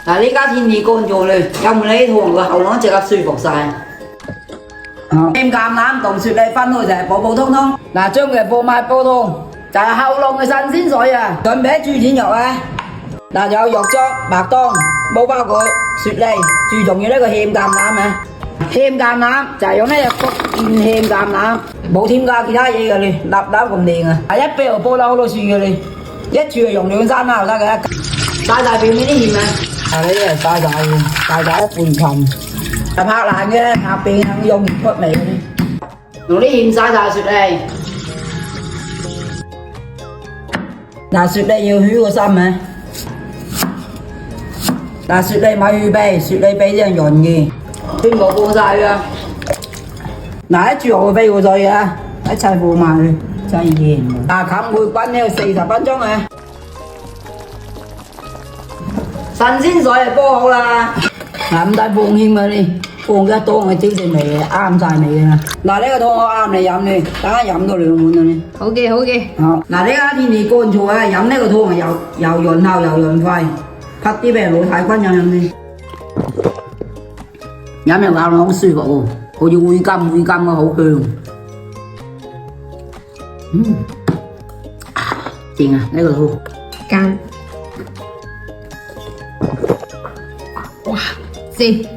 嗱，呢家天氣乾燥咧，飲完呢湯個喉嚨即刻舒服晒。鹽橄欖同雪梨分開就係普普通通，嗱將佢放埋煲湯，就係後浪嘅新鮮水啊！準備豬展肉啊！嗱有肉醬、白當、冇包裹、雪梨，最重要呢個鹽橄欖啊！鹽橄欖就係用呢個福建鹽橄欖，冇添加其他嘢嘅咧，粒粒咁靚啊！係一杯就煲得好多次嘅咧，一煮就用2、3粒就得嘅，曬晒表面啲鹽啊！啊呢啲係曬晒嘅，曬晒一半浸。係拍爛嘅，拍扁肯用唔出味嘅咧。用啲鹽曬晒雪梨。嗱雪梨要許個心啊！嗱雪梨咪預備，雪梨俾啲人潤嘅，全部放晒㗎。嗱一煮好飛過水啊，一齊放埋去，真係鹽。嗱冚佢滾呢個40分鐘啊！新鮮水就煲好啦。嗱唔使放鹽啊你，放一多我招啲味啱晒味嘅啦。嗱呢個湯我啱你飲你，等下飲到2碗啦你。好嘅，好嘅。好，嗱呢家天氣乾燥啊，飲呢個湯又潤喉又潤肺，拍啲俾老太君飲飲先。飲又咬落好舒服喎，好似會甘嘅好香。正啊呢個湯。乾。哇，正。